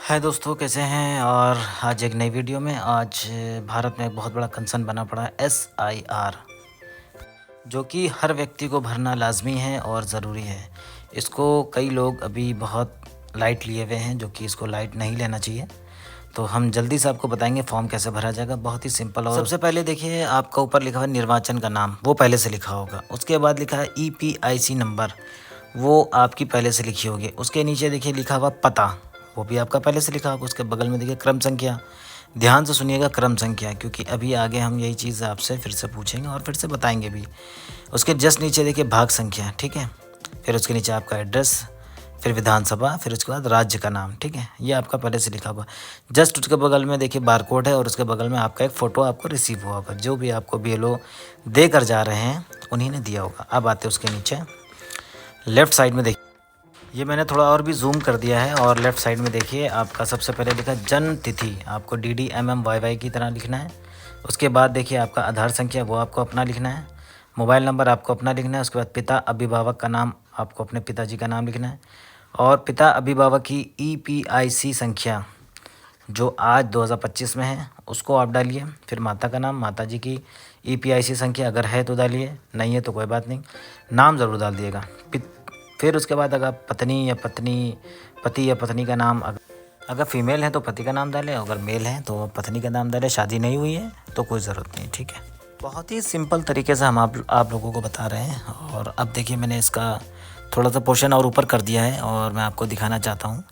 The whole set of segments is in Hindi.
हाय दोस्तों, कैसे हैं। और आज एक नई वीडियो में आज भारत में एक बहुत बड़ा कंसर्न बना पड़ा है SIR, जो कि हर व्यक्ति को भरना लाजमी है और ज़रूरी है। इसको कई लोग अभी बहुत लाइट लिए हुए हैं, जो कि इसको लाइट नहीं लेना चाहिए। तो हम जल्दी से आपको बताएंगे फॉर्म कैसे भरा जाएगा, बहुत ही सिंपल। और सबसे पहले देखिए, आपका ऊपर लिखा हुआ निर्वाचन का नाम, वो पहले से लिखा होगा। उसके बाद लिखा है EPIC नंबर, वो आपकी पहले से लिखी होगी। उसके नीचे देखिए लिखा हुआ पता, वो भी आपका पहले से लिखा होगा। उसके बगल में देखिए क्रम संख्या, ध्यान से सुनिएगा क्रम संख्या, क्योंकि अभी आगे हम यही चीज़ आपसे फिर से पूछेंगे और फिर से बताएंगे भी। उसके जस्ट नीचे देखिए भाग संख्या, ठीक है। फिर उसके नीचे आपका एड्रेस, फिर विधानसभा, फिर उसके बाद राज्य का नाम, ठीक है। ये आपका पहले से लिखा हुआ। जस्ट उसके बगल में देखिए बार कोड है, और उसके बगल में आपका एक फ़ोटो आपको रिसीव हुआ होगा, जो भी आपको BLO दे कर जा रहे हैं उन्हीं ने दिया होगा। अब आते हैं उसके नीचे लेफ़्ट साइड में देखिए, ये मैंने थोड़ा और भी जूम कर दिया है। और लेफ़्ट साइड में देखिए आपका सबसे पहले लिखा जन्म तिथि, आपको DDMMYY की तरह लिखना है। उसके बाद देखिए आपका आधार संख्या, वो आपको अपना लिखना है। मोबाइल नंबर आपको अपना लिखना है। उसके बाद पिता अभिभावक का नाम, आपको अपने पिताजी का नाम लिखना है। और पिता अभिभावक की EPIC संख्या जो आज 2025 में है, उसको आप डालिए। फिर माता का नाम, माता जी की EPIC संख्या अगर है तो डालिए, नहीं है तो कोई बात नहीं, नाम ज़रूर डाल दिएगा। फिर उसके बाद अगर पत्नी या पति या पत्नी का नाम, अगर फीमेल है तो पति का नाम डालें, अगर मेल है तो पत्नी का नाम डालें। शादी नहीं हुई है तो कोई ज़रूरत नहीं, ठीक है। बहुत ही सिंपल तरीके से हम आप लोगों को बता रहे हैं। और अब देखिए मैंने इसका थोड़ा सा पोर्शन और ऊपर कर दिया है, और मैं आपको दिखाना चाहता हूँ।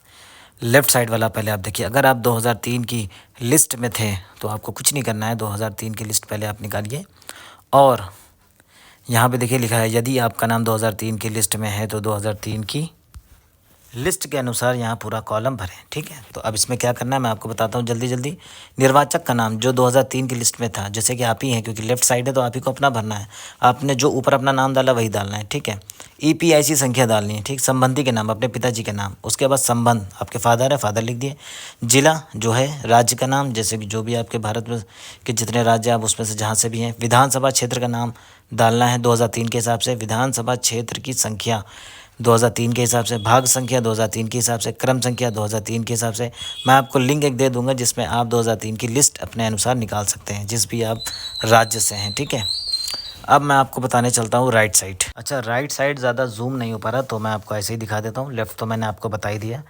लेफ़्ट साइड वाला पहले आप देखिए, अगर आप 2003 की लिस्ट में थे तो आपको कुछ नहीं करना है। 2003 की लिस्ट पहले आप निकालिए, और यहाँ पे देखिए लिखा है यदि आपका नाम 2003 की लिस्ट में है तो 2003 की लिस्ट के अनुसार यहाँ पूरा कॉलम भरें, ठीक है। तो अब इसमें क्या करना है मैं आपको बताता हूँ जल्दी जल्दी। निर्वाचक का नाम जो 2003 की लिस्ट में था, जैसे कि आप ही हैं, क्योंकि लेफ्ट साइड है तो आप ही को अपना भरना है। आपने जो ऊपर अपना नाम डाला वही डालना है, ठीक है। EPIC संख्या डालनी है, ठीक। संबंधी के नाम, अपने पिताजी के नाम। उसके बाद संबंध, आपके फादर है, फादर लिख दिए। जिला जो है, राज्य का नाम, जैसे कि जो भी आपके भारत में के जितने राज्य आप उसमें से जहाँ से भी हैं। विधानसभा क्षेत्र का नाम डालना है 2003 के हिसाब से। विधानसभा क्षेत्र की संख्या 2003 के हिसाब से। भाग संख्या 2003 के हिसाब से। क्रम संख्या 2003 के हिसाब से। मैं आपको लिंक एक दे दूंगा जिसमें आप 2003 की लिस्ट अपने अनुसार निकाल सकते हैं, जिस भी आप राज्य से हैं, ठीक है। अब मैं आपको बताने चलता हूँ राइट साइड। अच्छा, राइट साइड ज़्यादा जूम नहीं हो पा रहा तो मैं आपको ऐसे ही दिखा देता हूँ। लेफ़्ट तो मैंने आपको बता ही दिया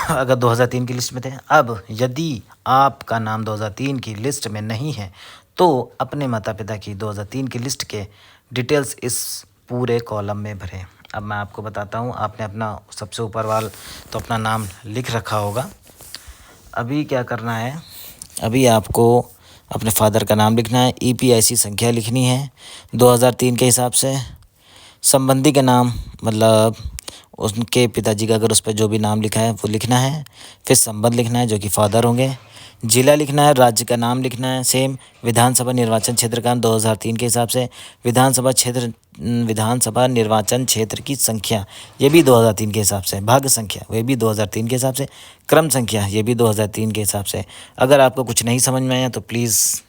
अगर 2003 की लिस्ट में थे। अब यदि आपका नाम 2003 की लिस्ट में नहीं है तो अपने माता पिता की 2003 की लिस्ट के डिटेल्स इस पूरे कॉलम में भरें। अब मैं आपको बताता हूँ, आपने अपना सबसे ऊपर वाल तो अपना नाम लिख रखा होगा। अभी क्या करना है, अभी आपको अपने फादर का नाम लिखना है। EPIC संख्या लिखनी है 2003 के हिसाब से। संबंधी का नाम मतलब उनके पिताजी का अगर उस पर जो भी नाम लिखा है वो लिखना है। फिर संबंध लिखना है जो कि फादर होंगे। जिला लिखना है, राज्य का नाम लिखना है सेम। विधानसभा निर्वाचन क्षेत्र का 2003 के हिसाब से। विधानसभा निर्वाचन क्षेत्र की संख्या ये भी 2003 के हिसाब से। भाग्य संख्या वे भी 2003 के हिसाब से। क्रम संख्या ये भी 2003 के हिसाब से। अगर आपको कुछ नहीं समझ में आया तो प्लीज़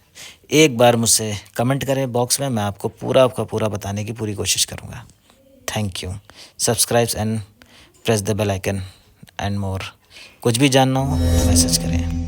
एक बार मुझसे कमेंट करें बॉक्स में, मैं आपको पूरा का पूरा बताने की पूरी कोशिश करूँगा। Thank you. Subscribe and press the bell icon and more. कुछ भी जानना हो तो मैसेज करें।